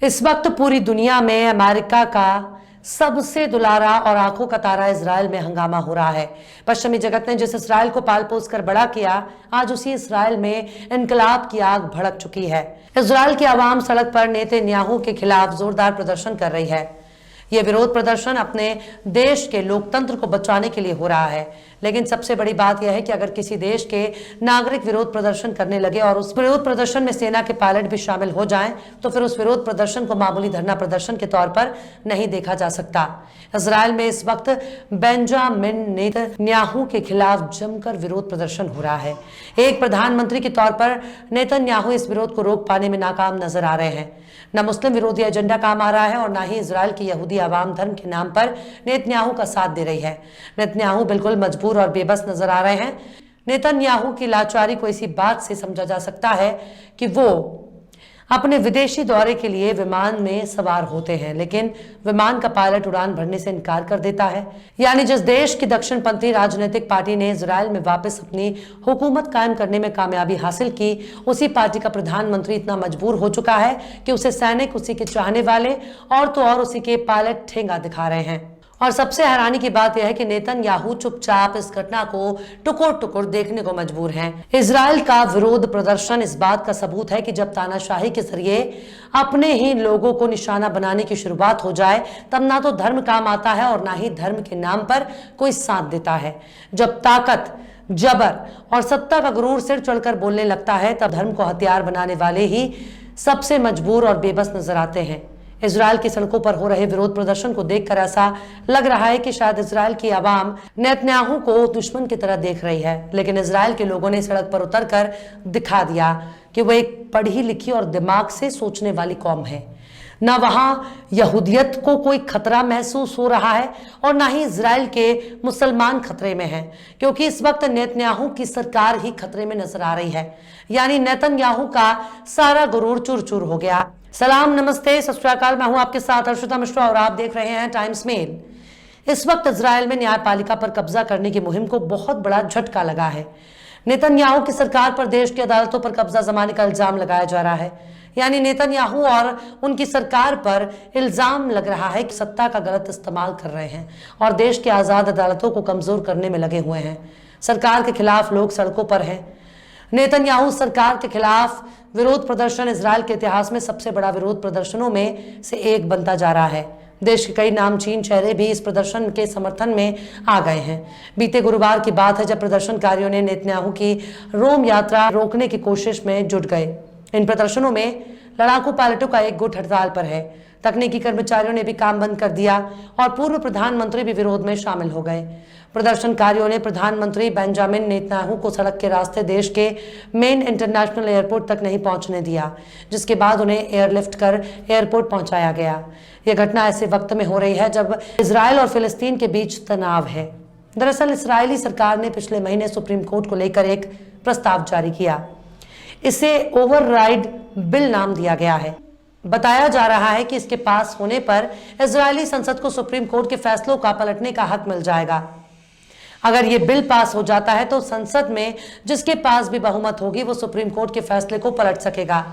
इस वक्त पूरी दुनिया में अमेरिका का सबसे दुलारा और आंखों का तारा इजराइल में हंगामा हो रहा है। पश्चिमी जगत ने जिस इजराइल को पाल पोस कर बड़ा किया, आज उसी इजराइल में इनकलाब की आग भड़क चुकी है। इजराइल की आवाम सड़क पर नेतन्याहू के खिलाफ जोरदार प्रदर्शन कर रही है। यह विरोध प्रदर्शन अपने देश के लोकतंत्र को बचाने के लिए हो रहा है। लेकिन सबसे बड़ी बात यह है कि अगर किसी देश के नागरिक विरोध प्रदर्शन करने लगे और उस विरोध प्रदर्शन में सेना के पायलट भी शामिल हो जाएं, तो फिर उस विरोध प्रदर्शन को मामूली धरना प्रदर्शन के तौर पर नहीं देखा जा सकता। इजराइल में इस वक्त बेंजामिन नेतन्याहू के खिलाफ जमकर विरोध प्रदर्शन हो रहा है। एक प्रधानमंत्री के तौर पर नेतन्याहू इस विरोध को रोक पाने में नाकाम नजर आ रहे हैं। न मुस्लिम विरोधी एजेंडा काम आ रहा है और न ही इजराइल की यहूदी आवाम धर्म के नाम पर नेतन्याहू का साथ दे रही है। नेतन्याहू बिल्कुल मजबूर और बेबस नजर आ रहे हैं। नेतन्याहू की लाचारी को इसी बात से समझा जा सकता है कि वो अपने विदेशी दौरे के लिए विमान में सवार होते हैं, लेकिन विमान का पायलट उड़ान भरने से इनकार कर देता है। यानी जिस देश की दक्षिणपंथी राजनीतिक पार्टी ने इजराइल में वापस अपनी हुकूमत कायम करने में कामयाबी हासिल की, उसी पार्टी का प्रधानमंत्री इतना मजबूर हो चुका है कि उसे सैनिक, उसी के चाहने वाले और तो और उसी के पायलट ठेंगा दिखा रहे हैं। और सबसे हैरानी की बात यह है कि नेतन्याहू चुपचाप इस घटना को टुकुर टुकुर देखने को मजबूर हैं। इजराइल का विरोध प्रदर्शन इस बात का सबूत है कि जब तानाशाही के जरिए अपने ही लोगों को निशाना बनाने की शुरुआत हो जाए, तब ना तो धर्म काम आता है और ना ही धर्म के नाम पर कोई साथ देता है। जब ताकत, जबर और सत्ता का गुरूर सिर चढ़कर बोलने लगता है, तब धर्म को हथियार बनाने वाले ही सबसे मजबूर और बेबस नजर आते हैं। इजराइल की सड़कों पर हो रहे विरोध प्रदर्शन को देखकर ऐसा लग रहा है कि शायद इजराइल की आवाम नेतन्याहू को दुश्मन की तरह देख रही है। लेकिन इजराइल के लोगों ने सड़क पर उतरकर दिखा दिया कि वो एक पढ़ी लिखी और दिमाग से सोचने वाली कौम है। ना वहां यहूदियत को कोई खतरा महसूस हो रहा है और ना ही इजराइल के मुसलमान खतरे में हैं, क्योंकि इस वक्त नेतन्याहू की सरकार ही खतरे में नजर आ रही है। यानी नेतन्याहू का सारा गुरूर चूर चूर हो गया। सलाम, नमस्ते, सत श्री अकाल। मैं हूं आपके साथ हर्षिता मिश्रा और आप देख रहे हैं टाइम्स मेल। इस वक्त इजराइल में न्यायपालिका पर कब्जा करने की मुहिम को बहुत बड़ा झटका लगा है। नेतन्याहू की सरकार पर देश की अदालतों पर कब्जा जमाने का इल्जाम लगाया जा रहा है। यानी नेतन्याहू और उनकी सरकार पर इल्जाम लग रहा है कि सत्ता का गलत इस्तेमाल कर रहे हैं और देश की आजाद अदालतों को कमजोर करने में लगे हुए हैं। सरकार के खिलाफ लोग सड़कों पर हैं। नेतन्याहू सरकार के खिलाफ विरोध प्रदर्शन इजराइल के इतिहास में सबसे बड़ा विरोध प्रदर्शनों में से एक बनता जा रहा है। देश के कई नामचीन चेहरे भी इस प्रदर्शन के समर्थन में आ गए हैं। बीते गुरुवार की बात है जब प्रदर्शनकारियों ने नेतन्याहू की रोम यात्रा रोकने की कोशिश में जुट गए। इन प्रदर्शनों में लड़ाकू पायलटों का एक गुट हड़ताल पर है। तकनीकी कर्मचारियों ने भी काम बंद कर दिया और पूर्व प्रधानमंत्री भी विरोध में शामिल हो गए। प्रदर्शनकारियों ने प्रधानमंत्री बेंजामिन नेतन्याहू को सड़क के रास्ते देश के मेन इंटरनेशनल एयरपोर्ट तक नहीं पहुंचने दिया, जिसके बाद उन्हें एयरलिफ्ट कर एयरपोर्ट पहुंचाया गया। यह घटना ऐसे वक्त में हो रही है जब इजराइल और फिलिस्तीन के बीच तनाव है। दरअसल इजरायली सरकार ने पिछले महीने सुप्रीम कोर्ट को लेकर एक प्रस्ताव जारी किया। इसे ओवरराइड बिल नाम दिया गया है। बताया जा रहा है कि इसके पास होने पर इजरायली संसद को सुप्रीम कोर्ट के फैसलों का पलटने का हक मिल जाएगा। अगर ये बिल पास हो जाता है तो संसद में जिसके पास भी बहुमत होगी वो सुप्रीम कोर्ट के फैसले को पलट सकेगा।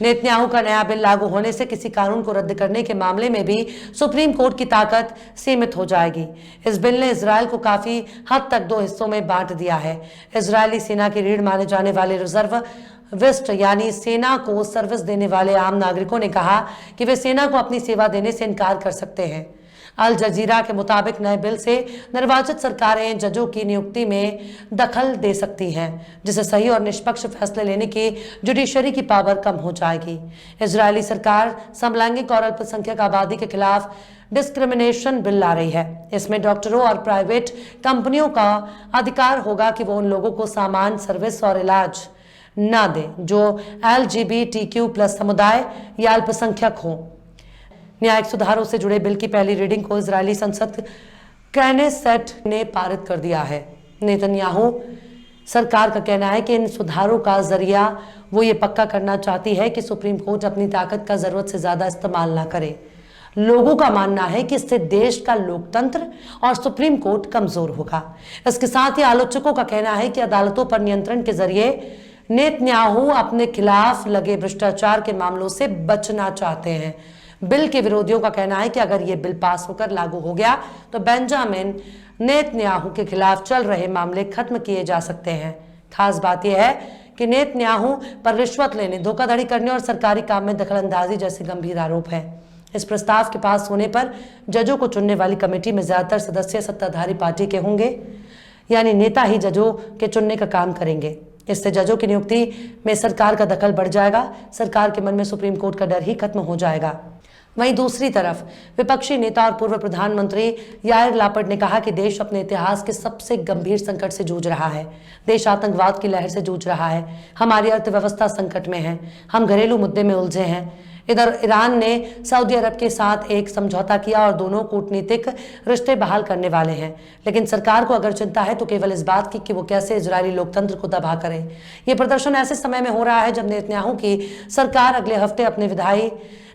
नेतन्याहू का नया बिल लागू होने से किसी कानून को रद्द करने के मामले में भी सुप्रीम कोर्ट की ताकत सीमित हो जाएगी। इस बिल ने इजराइल को काफी हद तक दो हिस्सों में बांट दिया है। इजरायली सेना की रीढ़ माने जाने वाले रिजर्व विस्ट यानी सेना को सर्विस देने वाले आम नागरिकों ने कहा कि वे सेना को अपनी सेवा देने से इनकार कर सकते हैं। अल जजीरा के मुताबिक नए बिल से निर्वाचित सरकारें जजों की नियुक्ति में दखल दे सकती हैं, जिससे सही और निष्पक्ष फैसले लेने की जुडिशरी की पावर कम हो जाएगी। इजरायली सरकार समलैंगिक और अल्पसंख्यक आबादी के खिलाफ डिस्क्रिमिनेशन बिल ला रही है। इसमें डॉक्टरों और प्राइवेट कंपनियों का अधिकार होगा कि वो उन लोगों को सामान, सर्विस और इलाज ना दे जो LGBTQ+ समुदाय या अल्पसंख्यक हो। न्यायिक सुधारों से जुड़े बिल की पहली रीडिंग को इजरायली संसद कैनेसेट ने पारित कर दिया है। नेतन्याहू सरकार का कहना है कि इन सुधारों का जरिया वो ये पक्का करना चाहती है कि सुप्रीम कोर्ट अपनी ताकत का जरूरत से ज्यादा इस्तेमाल ना करे। लोगों का मानना है कि इससे देश का लोकतंत्र और सुप्रीम कोर्ट कमजोर होगा। इसके साथ ही आलोचकों का कहना है कि अदालतों पर नियंत्रण के जरिए नेतन्याहू अपने खिलाफ लगे भ्रष्टाचार के मामलों से बचना चाहते हैं। बिल के विरोधियों का कहना है कि अगर यह बिल पास होकर लागू हो गया तो बेंजामिन नेतन्याहू के खिलाफ चल रहे मामले खत्म किए जा सकते हैं। खास बात यह है कि नेतन्याहू पर रिश्वत लेने, धोखाधड़ी करने और सरकारी काम में दखलंदाजी जैसे गंभीर आरोप हैं। इस प्रस्ताव के पास होने पर जजों को चुनने वाली कमेटी में ज्यादातर सदस्य सत्ताधारी पार्टी के होंगे, यानी नेता ही जजों के चुनने का काम करेंगे। इससे जजों की नियुक्ति में सरकार का दखल बढ़ जाएगा। सरकार के मन में सुप्रीम कोर्ट का डर ही खत्म हो जाएगा। वहीं दूसरी तरफ विपक्षी नेता और पूर्व प्रधानमंत्री यायर लापिड ने कहा कि देश अपने इतिहास के सबसे गंभीर संकट से जूझ रहा है। देश आतंकवाद की लहर से जूझ रहा है। हमारी अर्थव्यवस्था संकट में है। हम घरेलू मुद्दे में उलझे हैं। इधर ईरान ने सऊदी अरब के साथ एक समझौता किया और दोनों कूटनीतिक रिश्ते बहाल करने वाले हैं। लेकिन सरकार को अगर चिंता है तो केवल इस बात की कि वो कैसे इजरायली लोकतंत्र को तबाह करे। ये प्रदर्शन ऐसे समय में हो रहा है जब नेतन्याहू की सरकार अगले हफ्ते अपने विधायी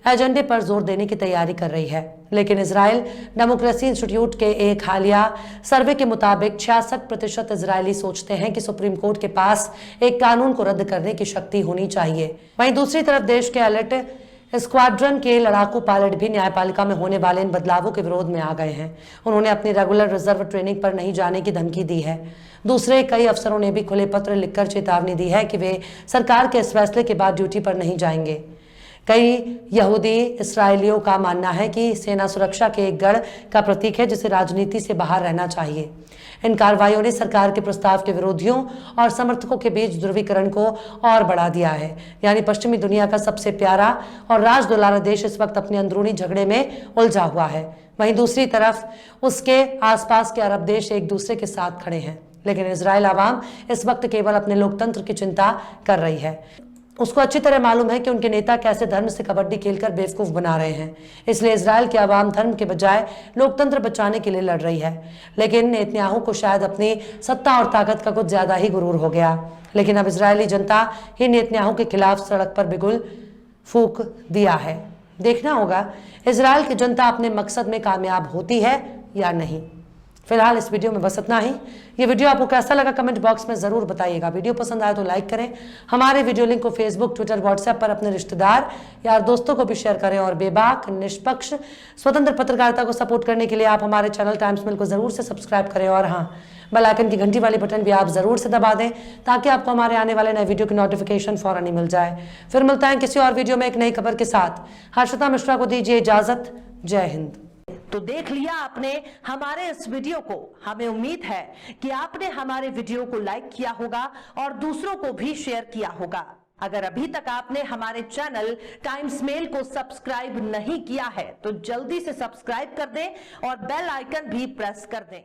एजेंडे पर जोर देने की तैयारी कर रही है। लेकिन इजराइल डेमोक्रेसी इंस्टीट्यूट के एक हालिया सर्वे के मुताबिक 66% इजरायली सोचते हैं कि सुप्रीम कोर्ट के पास एक कानून को रद्द करने की शक्ति होनी चाहिए। वहीं दूसरी तरफ देश के एलिट स्क्वाड्रन के लड़ाकू पायलट भी न्यायपालिका में होने वाले इन बदलावों के विरोध में आ गए हैं। उन्होंने अपनी रेगुलर रिजर्व ट्रेनिंग पर नहीं जाने की धमकी दी है। दूसरे कई अफसरों ने भी खुले पत्र लिखकर चेतावनी दी है कि वे सरकार के इस फैसले के बाद ड्यूटी पर नहीं जाएंगे। कई यहूदी इसराइलियों का मानना है कि सेना सुरक्षा के एक गढ़ का प्रतीक है जिसे राजनीति से बाहर रहना चाहिए। इन कार्रवाइयों ने सरकार के प्रस्ताव के विरोधियों और समर्थकों के बीच ध्रुवीकरण को और बढ़ा दिया है। यानी पश्चिमी दुनिया का सबसे प्यारा और राजदुलारा देश इस वक्त अपने अंदरूनी झगड़े में उलझा हुआ है। वहीं दूसरी तरफ उसके आसपास के अरब देश एक दूसरे के साथ खड़े हैं। लेकिन इजराइल आवाम इस वक्त केवल अपने लोकतंत्र की चिंता कर रही है। उसको अच्छी तरह मालूम है कि उनके नेता कैसे धर्म से कबड्डी खेलकर बेवकूफ बना रहे हैं। इसलिए इजराइल की आवाम धर्म के बजाय लोकतंत्र बचाने के लिए लड़ रही है। लेकिन नेतन्याहू को शायद अपनी सत्ता और ताकत का कुछ ज्यादा ही गुरूर हो गया। लेकिन अब इजरायली जनता ही नेतन्याहू के खिलाफ सड़क पर बिगुल फूंक दिया है। देखना होगा इजराइल की जनता अपने मकसद में कामयाब होती है या नहीं। फिलहाल इस वीडियो में बस इतना ही। ये वीडियो आपको कैसा लगा कमेंट बॉक्स में जरूर बताइएगा। वीडियो पसंद आए तो लाइक करें। हमारे वीडियो लिंक को फेसबुक, ट्विटर, व्हाट्सएप पर अपने रिश्तेदार यार दोस्तों को भी शेयर करें। और बेबाक, निष्पक्ष, स्वतंत्र पत्रकारिता को सपोर्ट करने के लिए आप हमारे चैनल टाइम्स मिल को जरूर से सब्सक्राइब करें। और हाँ, बेल आइकन की घंटी वाली बटन भी आप जरूर से दबा दें ताकि आपको हमारे आने वाले नए वीडियो की नोटिफिकेशन फौरन ही मिल जाए। फिर मिलता है किसी और वीडियो में एक नई खबर के साथ। हर्षिता मिश्रा को दीजिए इजाजत। जय हिंद। तो देख लिया आपने हमारे इस वीडियो को। हमें उम्मीद है कि आपने हमारे वीडियो को लाइक किया होगा और दूसरों को भी शेयर किया होगा। अगर अभी तक आपने हमारे चैनल टाइम्स मेल को सब्सक्राइब नहीं किया है तो जल्दी से सब्सक्राइब कर दें और बेल आइकन भी प्रेस कर दें।